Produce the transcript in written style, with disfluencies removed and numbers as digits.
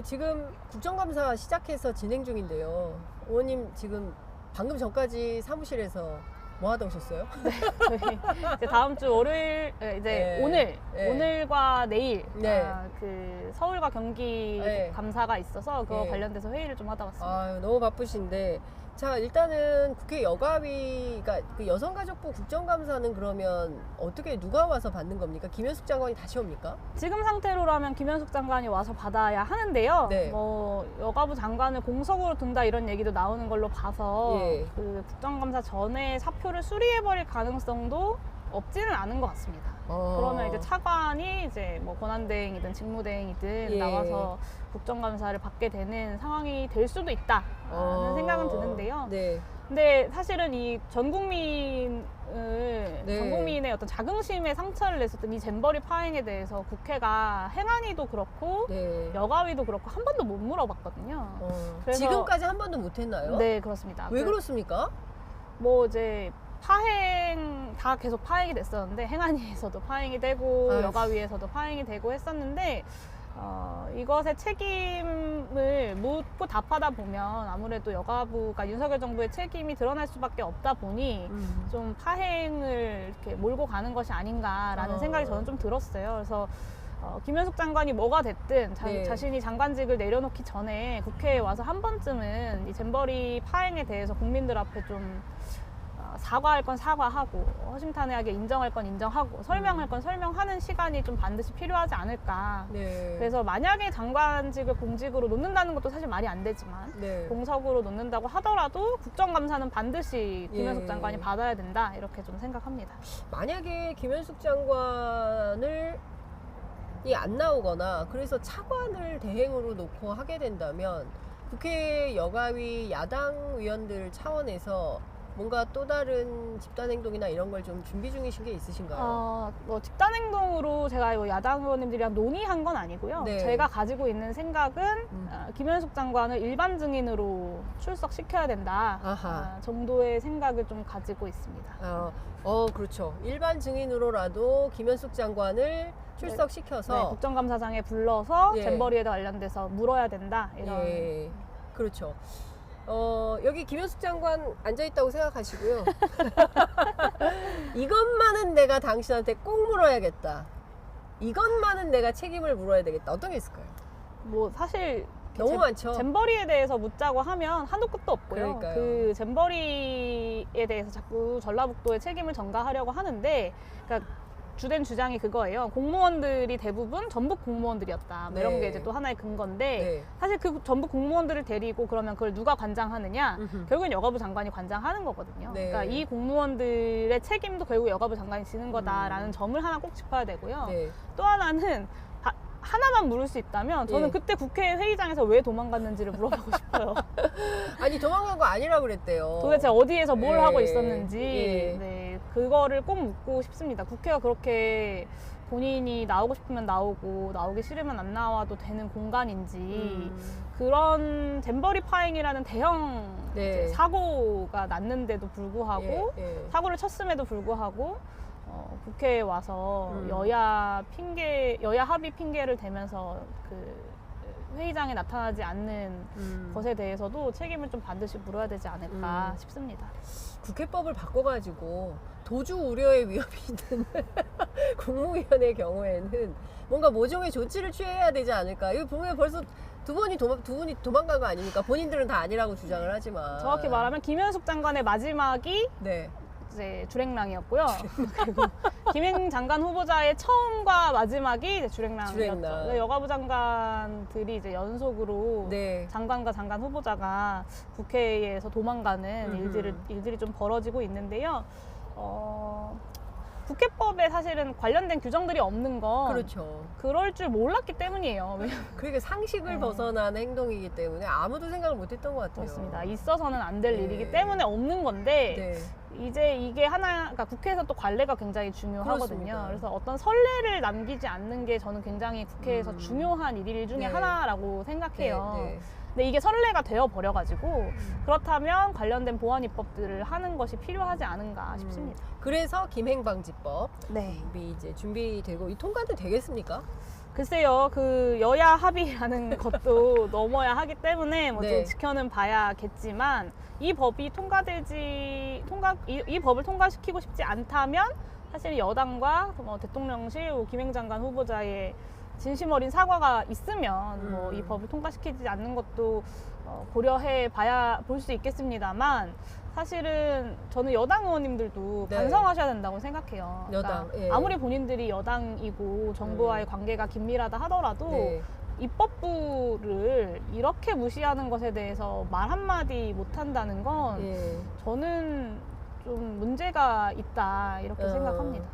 지금 국정감사 시작해서 진행 중인데요. 의원님 지금 방금 전까지 사무실에서 뭐 하다 오셨어요? 저희 이제 다음 주 월요일 이제 네. 오늘과 내일 네. 그 서울과 경기 네. 감사가 있어서 그거 네. 관련돼서 회의를 좀 하다 왔습니다. 아유, 너무 바쁘신데. 자, 일단은 국회 여가위가 그 여성가족부 국정감사는 그러면 어떻게 누가 와서 받는 겁니까? 김현숙 장관이 다시 옵니까? 지금 상태로라면 김현숙 장관이 와서 받아야 하는데요. 네. 뭐 여가부 장관을 공석으로 둔다 이런 얘기도 나오는 걸로 봐서 예. 그 국정감사 전에 사표를 수리해버릴 가능성도 없지는 않은 것 같습니다. 그러면 이제 차관이 이제 뭐 권한대행이든 직무대행이든 예. 나와서 국정감사를 받게 되는 상황이 될 수도 있다라는 생각은 드는데요. 네. 근데 사실은 이 전 국민의 어떤 자긍심에 상처를 냈었던 이 잼버리 파행에 대해서 국회가 행안위도 그렇고 네. 여가위도 그렇고 한 번도 못 물어봤거든요. 그래서- 지금까지 한 번도 못 했나요? 네, 그렇습니다. 왜 그렇습니까? 뭐 이제 파행 다 계속 파행이 됐었는데 행안위에서도 파행이 되고 아이고. 여가위에서도 파행이 되고 했었는데 이것의 책임을 묻고 답하다 보면 아무래도 여가부가 윤석열 정부의 책임이 드러날 수밖에 없다 보니 좀 파행을 이렇게 몰고 가는 것이 아닌가라는 생각이 저는 좀 들었어요. 그래서 김현숙 장관이 뭐가 됐든 네. 자신이 장관직을 내려놓기 전에 국회에 와서 한 번쯤은 이 잼버리 파행에 대해서 국민들 앞에 좀 사과할 건 사과하고 허심탄회하게 인정할 건 인정하고 설명할 건 설명하는 시간이 좀 반드시 필요하지 않을까. 네. 그래서 만약에 장관직을 공직으로 놓는다는 것도 사실 말이 안 되지만 네. 공석으로 놓는다고 하더라도 국정감사는 반드시 김현숙 예. 장관이 받아야 된다 이렇게 좀 생각합니다. 만약에 김현숙 장관을 이 안 나오거나 그래서 차관을 대행으로 놓고 하게 된다면 국회 여가위 야당 의원들 차원에서 뭔가 또 다른 집단 행동이나 이런 걸 좀 준비 중이신 게 있으신가요? 뭐 집단 행동으로 제가 뭐 야당 의원님들이랑 논의한 건 아니고요. 네. 제가 가지고 있는 생각은 김현숙 장관을 일반 증인으로 출석시켜야 된다 아하. 정도의 생각을 좀 가지고 있습니다. 그렇죠. 일반 증인으로라도 김현숙 장관을 출석시켜서 네, 국정감사장에 불러서 예. 잼버리에 관련돼서 물어야 된다 이런. 예, 그렇죠. 여기 김현숙 장관 앉아있다고 생각하시고요. 이것만은 내가 당신한테 꼭 물어야겠다. 이것만은 내가 책임을 물어야 되겠다. 어떤 게 있을까요? 뭐 사실 너무 많죠. 잼버리에 대해서 묻자고 하면 한도 끝도 없고요. 그러니까요. 그 잼버리에 대해서 자꾸 전라북도에 책임을 전가하려고 하는데, 그러니까 주된 주장이 그거예요. 공무원들이 대부분 전북 공무원들이었다. 뭐 이런 네. 게 이제 또 하나의 근거인데, 네. 사실 그 전북 공무원들을 데리고 그러면 그걸 누가 관장하느냐? 음흠. 결국엔 여가부 장관이 관장하는 거거든요. 네. 그러니까 이 공무원들의 책임도 결국 여가부 장관이 지는 거다라는 점을 하나 꼭 짚어야 되고요. 네. 또 하나는 하나만 물을 수 있다면 저는 예. 그때 국회 회의장에서 왜 도망갔는지를 물어보고 싶어요. 아니 도망간 거 아니라 그랬대요. 도대체 어디에서 뭘 예. 하고 있었는지 예. 네, 그거를 꼭 묻고 싶습니다. 국회가 그렇게 본인이 나오고 싶으면 나오고 나오기 싫으면 안 나와도 되는 공간인지 그런 잼버리 파행이라는 대형 네. 이제 사고가 났는데도 불구하고 예. 사고를 쳤음에도 불구하고 국회에 와서 여야 합의 핑계를 대면서 그 회의장에 나타나지 않는 것에 대해서도 책임을 좀 반드시 물어야 되지 않을까 싶습니다. 국회법을 바꿔가지고 도주 우려의 위험이 있는 국무위원의 경우에는 뭔가 모종의 조치를 취해야 되지 않을까. 이거 보면 벌써 두 분이 도망간 거 아닙니까? 본인들은 다 아니라고 주장을 하지만. 정확히 말하면 김현숙 장관의 마지막이 네. 이제 주랭랑이었고요. 그리고 김행 장관 후보자의 처음과 마지막이 이제 주랭랑이었죠. 주랭랑. 그러니까 여가부 장관들이 이제 연속으로 네. 장관과 장관 후보자가 국회에서 도망가는 일들이 좀 벌어지고 있는데요. 국회법에 사실은 관련된 규정들이 없는 건 그렇죠. 그럴 줄 몰랐기 때문이에요. 그러니까 상식을 네. 벗어난 행동이기 때문에 아무도 생각을 못했던 것 같아요. 그렇습니다. 있어서는 안 될 네. 일이기 때문에 없는 건데 네. 이제 이게 그러니까 국회에서 또 관례가 굉장히 중요하거든요. 그렇습니다. 그래서 어떤 선례를 남기지 않는 게 저는 굉장히 국회에서 중요한 일 중에 네. 하나라고 생각해요. 네. 근데 이게 선례가 되어 버려가지고 그렇다면 관련된 보완 입법들을 하는 것이 필요하지 않은가 싶습니다. 그래서 김행방지법 네. 이제 준비되고 이 통과는 되겠습니까? 글쎄요, 그 여야 합의라는 것도 넘어야 하기 때문에 뭐 좀 네. 지켜는 봐야겠지만 이 법이 이 법을 통과시키고 싶지 않다면 사실 여당과 뭐 대통령실 김행 장관 후보자의 진심 어린 사과가 있으면 뭐 이 법을 통과시키지 않는 것도 고려해 봐야 볼 수 있겠습니다만 사실은 저는 여당 의원님들도 네. 반성하셔야 된다고 생각해요. 여당, 그러니까 예. 아무리 본인들이 여당이고 정부와의 관계가 긴밀하다 하더라도 네. 입법부를 이렇게 무시하는 것에 대해서 말 한마디 못한다는 건 예. 저는 좀 문제가 있다 이렇게 생각합니다.